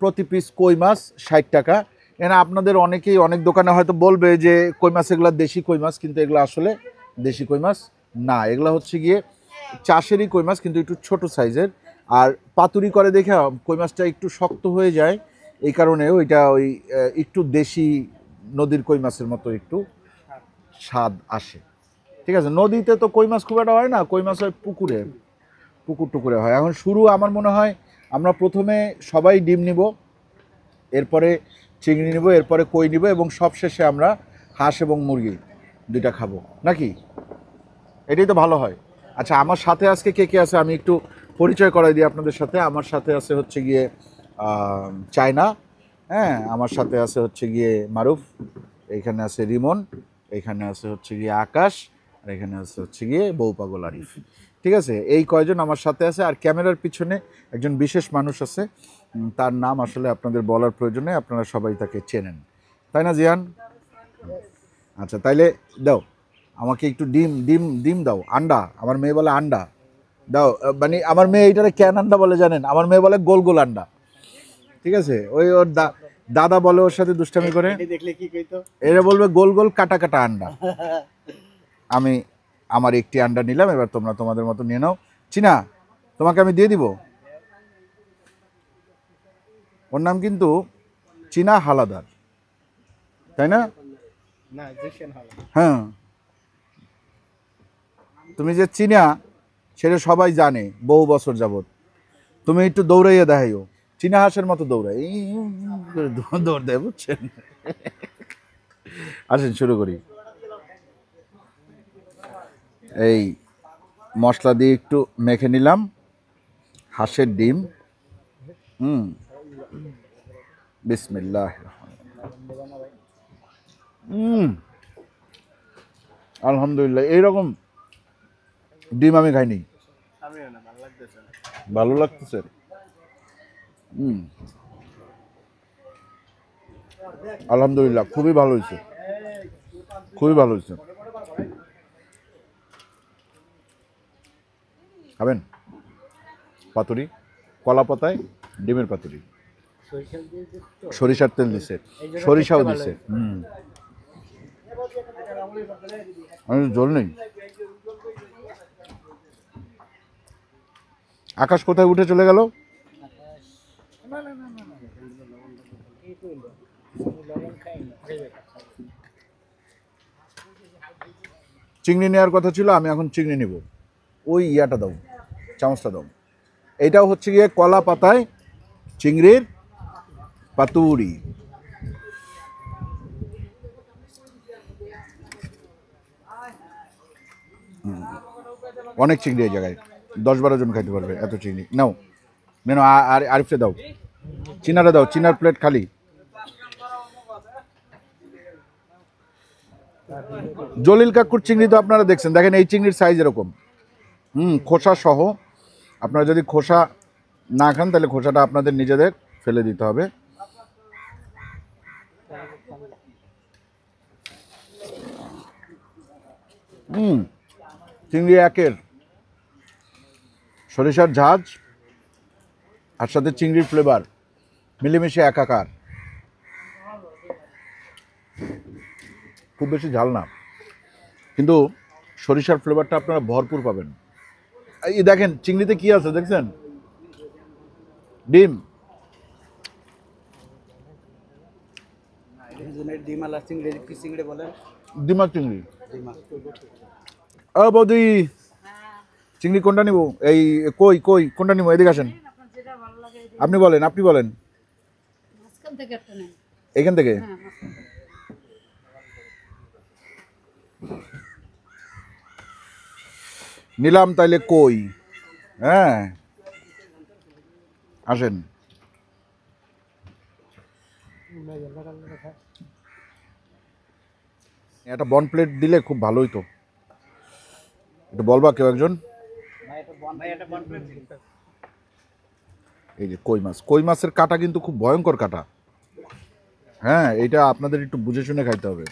প্রতি পিস কই মাছ 60 টাকা। এখানে আপনাদের অনেকেই অনেক দোকানে হয়তো বলবে যে কই মাছ এগুলো দেশি কই মাছ, কিন্তু এগুলো আসলে দেশি কই মাছ না, এগুলো হচ্ছে গিয়ে চাষেরই কই মাছ, কিন্তু একটু ছোট সাইজের। আর পাতুরি করে দেখে কই মাছটা একটু শক্ত হয়ে যায়, এই কারণে ওইটা ওই একটু দেশি নদীর কই মাছের মতো একটু স্বাদ আসে, ঠিক আছে। নদীতে তো কই মাছ খুব একটা হয় না, কই মাছ হয় পুকুর টুকুরে হয়। এখন শুরু আমার মনে হয় আমরা প্রথমে সবাই ডিম নিব, এরপরে চিংড়ি নিব, এরপরে কই নিব, এবং সবশেষে আমরা হাঁস এবং মুরগি 2টা খাবো, নাকি? এটাই তো ভালো হয়। আচ্ছা, আমার সাথে আজকে কে কে আছে আমি একটু পরিচয় করাই দিই আপনাদের সাথে। আমার সাথে আছে হচ্ছে গিয়ে চায়না, হ্যাঁ, আমার সাথে আছে হচ্ছে গিয়ে মারুফ, এইখানে আছে রিমন, এইখানে আছে হচ্ছে গিয়ে আকাশ, আর এখানে আছে হচ্ছে গিয়ে বউ পাগল আরিফ, ঠিক আছে। এই কয়জন আমার সাথে আছে। আর ক্যামেরার পিছনে একজন বিশেষ মানুষ আছে, তার নাম আসলে আপনাদের বলার প্রয়োজনে, আপনারা সবাই তাকে চেনেন, তাই না জিয়ান? আচ্ছা, তাইলে দাও আমাকে একটু ডিম দাও, আন্ডা, আমার মেয়ে বলে আন্ডা দাও, মানে আমার মেয়ে এইটারে ক্যান আন্ডা বলে জানেন, আমার মেয়ে বলে গোল গোল আন্ডা, ঠিক আছে। ওই ওর দাদা বলে ওর সাথে দুষ্টামি করে, দেখলে কি কইতো, এরা বলবে গোল গোল কাটা কাটা আন্ডা। আমি আমার একটি আন্ডা নিলাম, এবার তোমরা তোমাদের মতো নিয়ে নাও। চিনা, তোমাকে আমি দিয়ে দিব। ওর নাম কিন্তু চিনা হালাদার, তাই না? না জেশন হলো হ্যাঁ, তুমি যে চিনা সেটা সবাই জানে বহু বছর যাবত। তুমি একটু দৌড়াইয়া দেখাইও, চীনা হাঁসের মতো দৌড়াই, দৌড় দেয়, বুঝছেন? আসেন শুরু করি। এই মশলা দিয়ে একটু মেখে নিলাম হাঁসের ডিম। বিসমিল্লাহ। আলহামদুলিল্লাহ, এইরকম ডিম আমি খাইনি। ভালো লাগতেছে। আলহামদুলিল্লাহ, খুবই ভালো হয়েছে, খুবই ভালো হয়েছে। খাবেন পাতুরি, কলা পাতায় ডিমের পাতুরি, সরিষার তেল দিছে, সরিষাও দিছে। আমি জল নেই। আকাশ কোথায় উঠে চলে গেল? চিংড়ি নেওয়ার কথা ছিল, আমি এখন চিংড়ি নিব। ওই ইয়াটা দাও, চামচটা দাও। এটাও হচ্ছে গিয়ে কলা পাতায় চিংড়ির পাতুরি। অনেক চিংড়ি এই জায়গায়, 10-12 জন খাইতে পারবে এত চিংড়ি। নাও মেনো, আর আরিফে দাও, চিনারে দাও, চিনার প্লেট খালি। জলিল কাকুর চিংড়ি তো আপনারা দেখছেন, দেখেন এই চিংড়ির সাইজ এরকম, খোসা সহ। আপনারা যদি খোসা না খান তাহলে খোসাটা আপনাদের নিজেদের ফেলে দিতে হবে। চিংড়ি একের, সরিষার ঝাঁজ আর সাথে চিংড়ির ফ্লেভার মিলেমিশে একাকার। খুব বেশি ঝাল না, কিন্তু সরিষার ফ্লেভারটা আপনারা ভরপুর পাবেন। এই দেখেন চিংড়িতে কি আছে দেখছেন, ডিম। ডিমালা চিংড়ি কি চিংড়ি বলেন? ডিমা চিংড়ি। ডিমা। ও বৌদি, চিংড়ি কোনটা নিব? এই কই কই কোনটা নিব? এদিকে আসেন, আপনার যেটা ভালো লাগে আপনি বলেন, আপনি বলেন। মাঝখান থেকে একটা নেন। এখান থেকে হ্যাঁ, মাঝখান থেকে। নিলাম তাইলে কই। হ্যাঁ আসেন। একটা বন প্লেট দিলে খুব ভালো হইতো। একটু বলবা কেউ একজন। এই যে কই মাছ, কই মাছের কাটা কিন্তু খুব ভয়ঙ্কর কাটা। হ্যাঁ, এটা আপনাদের একটু বুঝে শুনে খাইতে হবে।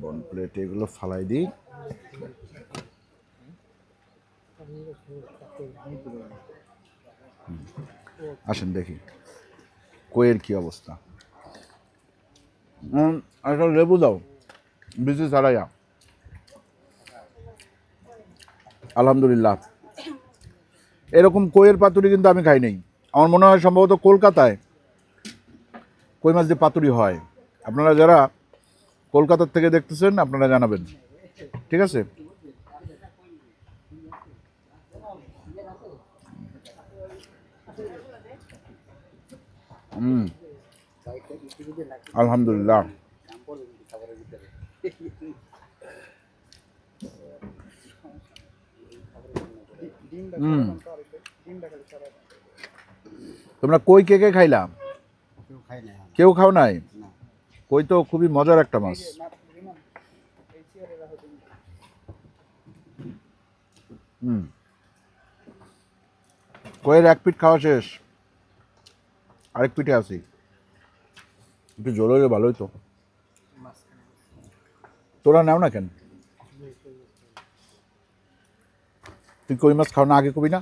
বন প্লেট এগুলো ফালাই দিই। আসেন দেখি কইয়ের কি অবস্থা। একটা লেবু দাও, বিচি ছাড়াইয়া। আলহামদুলিল্লাহ, এরকম কইয়ের পাতুরি কিন্তু আমি খাই নাই। আমার মনে হয় সম্ভবত কলকাতায় কই মাছ দিয়ে পাতুরি হয়। আপনারা যারা কলকাতার থেকে দেখতেছেন আপনারা জানাবেন, ঠিক আছে? আলহামদুলিল্লাহ। তোমরা কই কে কে খাইলা? কেউ খায় না। কেউ খাও নাই? কই তো খুবই মজার একটা মাছ। কইয়ের এক পিঠ খাওয়া শেষ, আরেক পিঠে আছি। একটু জোর হলে ভালো হইতো। তোরা নাও না কেন? তুই কই মাছ খাও না, আগে কবি না?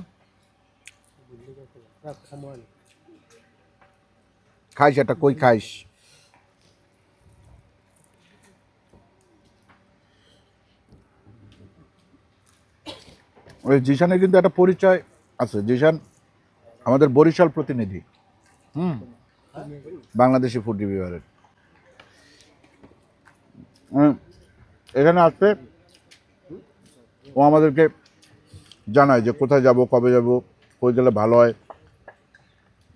খাইস একটা কই খাইস। ওই জিশানের কিন্তু একটা পরিচয় আছে। জিশান আমাদের বরিশাল প্রতিনিধি, বাংলাদেশি ফুড রিভিউয়ারের। এখানে আসতে ও আমাদেরকে জানায় যে কোথায় যাব, কবে যাব, কই গেলে ভালো হয়।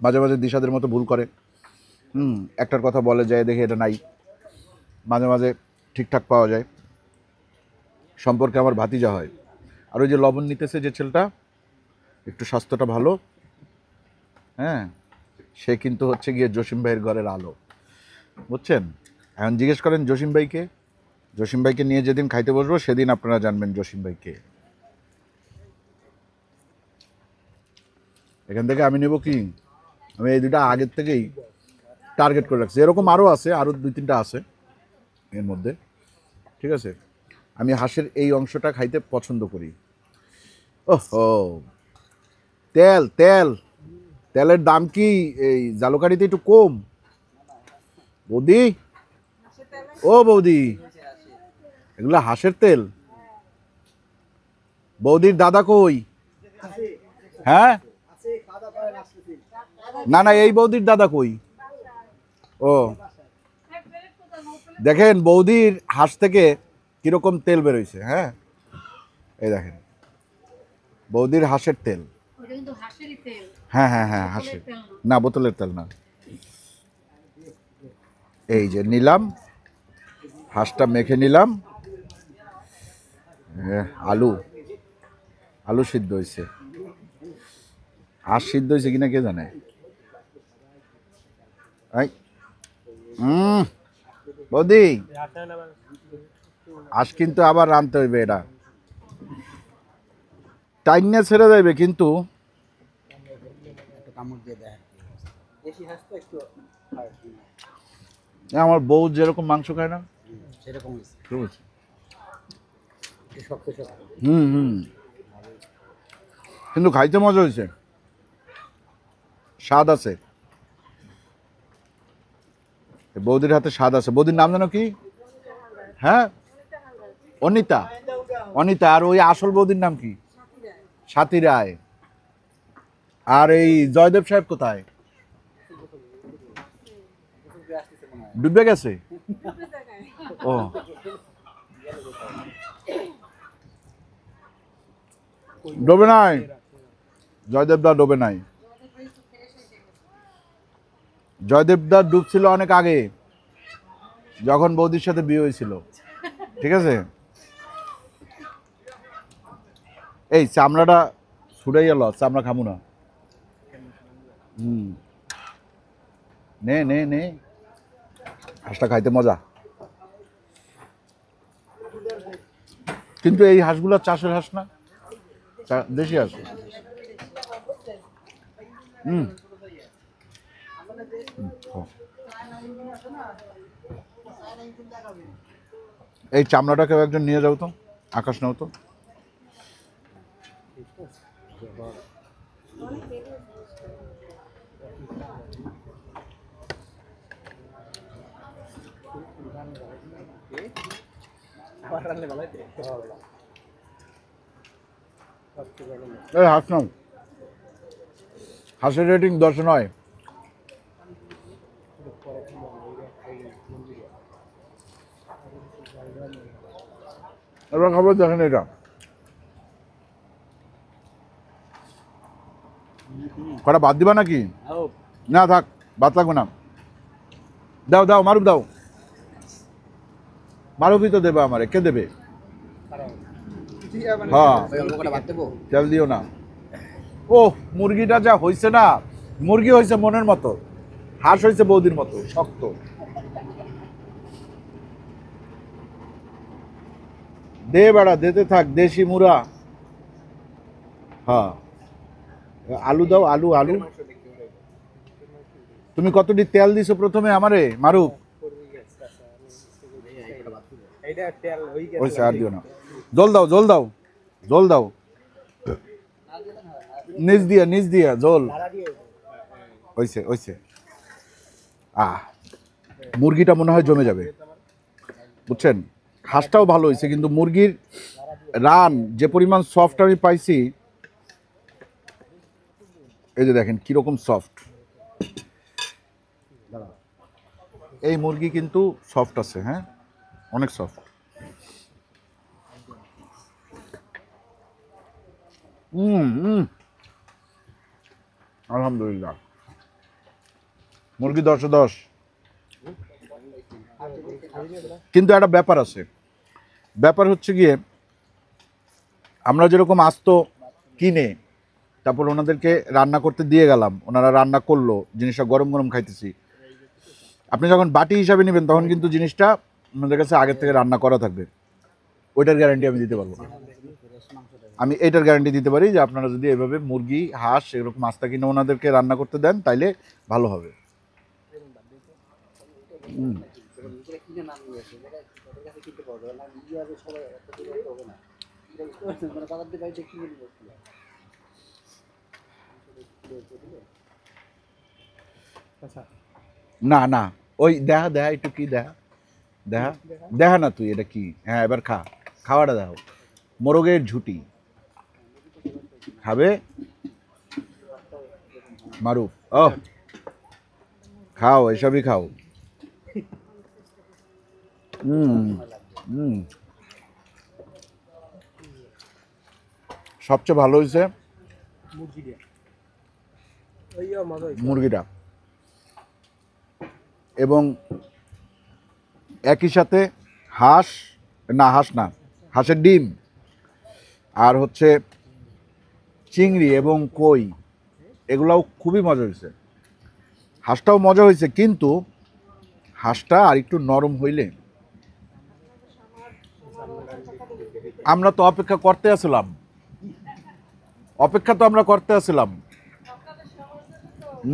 মাঝে মাঝে দিশাদের মতো ভুল করে। একটার কথা বলে যায়, দেখে এটা নাই। মাঝে মাঝে ঠিকঠাক পাওয়া যায়। সম্পর্কে আমার ভাতিজা হয়। আর ওই যে লবণ নিতেছে যে ছেলেটা, একটু স্বাস্থ্যটা ভালো, হ্যাঁ, সে কিন্তু হচ্ছে গিয়ে জসিম ভাইয়ের ঘরের আলো, বুঝছেন? এখন জিজ্ঞেস করেন জসিম ভাইকে। জসিম ভাইকে নিয়ে যেদিন খাইতে বসবো সেদিন আপনারা জানবেন জসিম ভাইকে। এখান থেকে আমি নেব কি, আমি এই দুটা আগের থেকেই টার্গেট করে রাখছি। এরকম আরও আছে, আরও 2-3টা আছে এর মধ্যে, ঠিক আছে? আমি হাঁসের এই অংশটা খাইতে পছন্দ করি। ওহো, তেল তেল তেলের দাম কি এই জালুকারিতে একটু কম? বৌদি, ও বৌদি, এগুলো হাঁসের তেল? বৌদির দাদা কই? হ্যাঁ, না না, এই বৌদির দাদা কই? ও দেখেন বৌদির হাঁস থেকে কিরকম তেল বেরোইছে। হ্যাঁ, এই দেখেন বৌদির হাঁসের তেল। ওটা কিন্তু হাঁসেরই তেল, হ্যাঁ হ্যাঁ হ্যাঁ, হাঁসের, তেল না বোতলের তেল না। এই যে নিলাম, হাঁসটা মেখে নিলাম। আলু আলু সিদ্ধ হয়েছে। হাঁস সিদ্ধ হয়েছে কিনা কে জানে। বৌদি, হাঁস কিন্তু আবার রাঁধতে হইবে, এটা টাইনে ছেড়ে যাইবে কিন্তু। কামড় দিয়ে দেয়। দেশি হাঁস তো একটু আমার বউ যেরকম মাংস খায় না সেরকম শক্ত শক্ত। কিন্তু খাইতে মজা হয়েছে, স্বাদ আছে। বৌদির হাতে স্বাদ আছে। বৌদির নাম জানো কি? হ্যাঁ, অনিতা। অনিতা। আর ওই আসল বৌদির নাম কি? সাথী রায়। আর এই জয়দেব সাহেব কোথায়? ডুবে গেছে ও ডোবে নাই, জয়দেবদা ডোবে নাই। জয়দেবদা ডুবছিল অনেক আগে, যখন বৌদির সাথে বিয়ে হয়েছিল। ঠিক আছে, এই চামড়াটা ছুড়ে গেল, চামড়া খামু না। নে নে নে, হাঁসটা খাইতে মজা। কিন্তু এই হাঁসগুলো চাষের হাঁস না, দেশি হাঁস। এই চামড়াটাকে একজন নিয়ে যাও তো, আকাশ নাও তো। এই হাঁস নাও, হাঁসের রেটিং 10 এবার খাবার দেখেন এটা। কটা বাদ দিবা নাকি? না থাক, ভাত লাগবে না। দাও দাও, মারুফ দাও, মারুফই তো দেবে আমারে, কে দেবে? হ্যাঁ, তেল দিও না। ও মুরগিটা যা হয়েছে না, মুরগি হয়েছে মনের মতো, হাঁস হয়েছে বৌদির মতো শক্ত। দে বেড়া, দিতে থাক, দেশি মুড়া। হ্যাঁ, আলু দাও, আলু আলু। তুমি কতটি তেল দিছো প্রথমে আমারে মারুফ? আর দিও না, জল দাও, জল দাও, জল দাও, নিচ দিয়া জল হইছে হইছে। মুরগিটা মনে হয় জমে যাবে, বুঝছেন? হাঁসটাও ভালো হয়েছে, কিন্তু মুরগির রান যে পরিমাণ সফট আমি পাইছি, এই যে দেখেন কিরকম সফট। এই মুরগি কিন্তু সফট আছে, হ্যাঁ অনেক সফট। আলহামদুলিল্লাহ, মুরগি 10-10। কিন্তু একটা ব্যাপার আছে, ব্যাপার হচ্ছে গিয়ে আমরা যেরকম আস্ত কিনে তারপর ওনাদেরকে রান্না করতে দিয়ে গেলাম, ওনারা রান্না করলো, জিনিসটা গরম গরম খাইতেছি। আপনি যখন বাটি হিসাবে নেবেন তখন কিন্তু জিনিসটা ওনাদের কাছে আগের থেকে রান্না করা থাকবে, ওইটার গ্যারান্টি আমি দিতে পারবো না। আমি এইটার গ্যারান্টি দিতে পারি যে আপনারা যদি এভাবে মুরগি হাঁস এরকম আস্তা কিনে ওনাদেরকে রান্না করতে দেন তাইলে ভালো হবে। না না, ওই দেখা দেখা একটু কি দেখা দেখা দেখা না, তুই এটা কি? হ্যাঁ এবার খা, খাওয়াটা দাও। মোরগের ঝুটি খাবে মারুফ? ও খাও, এসবই খাও। সবচেয়ে ভালো হয়েছে মুরগিটা, এবং একই সাথে হাঁস না হাঁসের ডিম আর হচ্ছে চিংড়ি এবং কই, এগুলাও খুবই মজা হয়েছে। হাঁসটাও মজা হয়েছে, কিন্তু হাঁসটা আর একটু নরম হইলে। আমরা তো অপেক্ষা করতে আসলাম,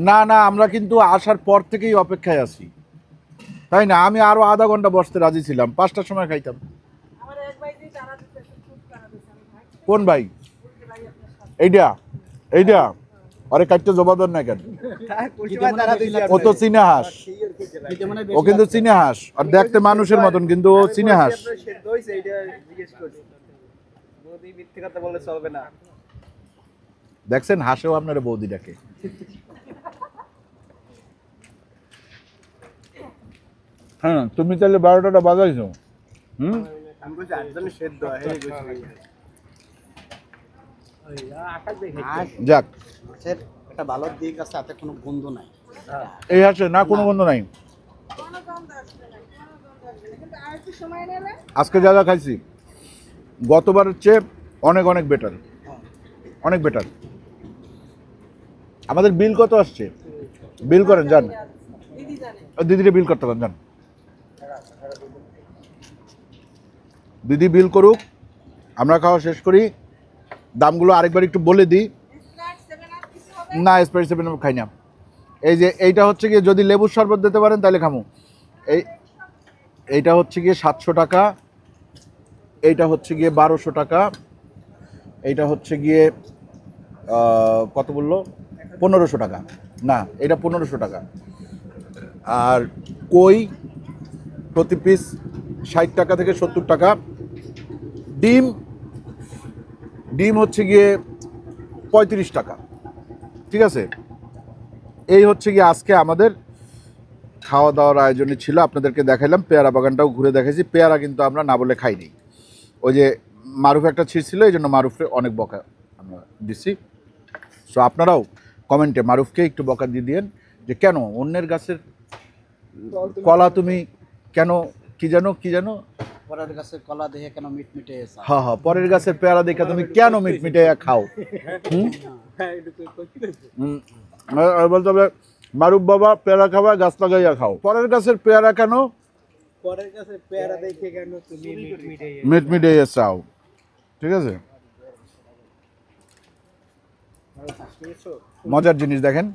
না না, আমরা কিন্তু আসার পর থেকেই অপেক্ষায় আছি, তাই না? আমি আরো আধা ঘন্টা বসতে রাজি ছিলাম, 5টার সময় খাইতাম। কোন ভাই? এইটা এইটা আরে কাটতে জবাদার না কেন? ও তো চীনা হাঁস, ও কিন্তু চীনা হাঁস, আর দেখতে মানুষের মতন, কিন্তু ও চীনা হাঁস। দেখছেন, হাঁসেও আপনারা বৌদি ডাকে। হ্যাঁ তুমি তাহলে 12টা বাজাইছো। হুম আমি কইছি আটজনে সেদ্ধ হে কইছি যাক মাছের একটা ভালো দিক আছে, তাতে কোনো গন্ধ নাই। এই আছে না, কোনো গন্ধ নাই। কোনো গন্ধ আসবে না, কোনো গন্ধ আসবে না, কিন্তু আর একটু সময় নেবে। আজকে যা যা খাইছি গতবারের চেয়ে অনেক অনেক বেটার, অনেক বেটার। আমাদের বিল কত আসছে? বিল করেন যান, দিদি জানে। দিদিরে বিল করতে পারেন যান, দিদি বিল করুক, আমরা খাওয়া শেষ করি। দামগুলো আরেকবার একটু বলে দিই। স্প্রাইট 7 আপ কিছু হবে? না স্প্রাইট 7 আপ খাই না। এই যে এইটা হচ্ছে গিয়ে যদি লেবুর শরবত দিতে পারেন তাহলে খামু। এইটা হচ্ছে গিয়ে 700 টাকা, এইটা হচ্ছে গিয়ে 1200 টাকা, এইটা হচ্ছে গিয়ে কত বললো 1500 টাকা, না এটা 1500 টাকা। আর কই প্রতি পিস 60 টাকা থেকে 70 টাকা। ডিম ডিম হচ্ছে গিয়ে 35 টাকা। ঠিক আছে, এই হচ্ছে গিয়ে আজকে আমাদের খাওয়া দাওয়ার আয়োজনে ছিল। আপনাদেরকে দেখাইলাম, পেয়ারা বাগানটাও ঘুরে দেখাইছি। পেয়ারা কিন্তু আমরা না বলে খাইনি, ওই যে মারুফ একটা ছিঁড়ছিল, এই জন্য মারুফে অনেক বকা আমরা দিছি। সো আপনারাও কমেন্টে মারুফকে একটু বকা দিয়ে দিয়েন যে কেন অন্যের গাছের কলা তুমি কেন কি জানো পরের গাছের কলা দেখে কেন মিটমিটে এসে হ্যাঁ হ্যাঁ, পরের গাছের পেয়ারা দেখে তুমি কেন মিটমিটে খাও। বলতে হবে মারুফ বাবা পেয়ারা খাওয়া গাছ লাগাইয়া খাও, পরের গাছের পেয়ারা কেন পরের গাছের পেয়ারা দেখে কেন তুমি মিটমিটে চাও। ঠিক আছে, মজার জিনিস দেখেন,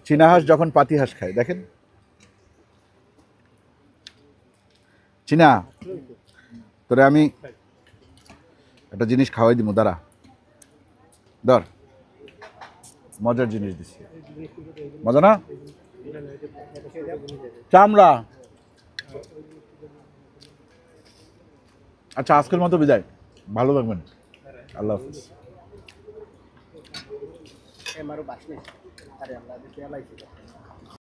চীনা হাঁস যখন পাতি হাঁস খায় দেখেন। চীনা তোরে আমি একটা জিনিস খাওয়াই দিব, দাঁড়া ধর, মজার জিনিস দিচ্ছি, মজা না চামড়া। আচ্ছা আজকের মতো বিদায়, ভালো থাকবেন, আল্লাহ হাফিজ। মারো বাসনে আরে আমরা দেখে আলাইছি।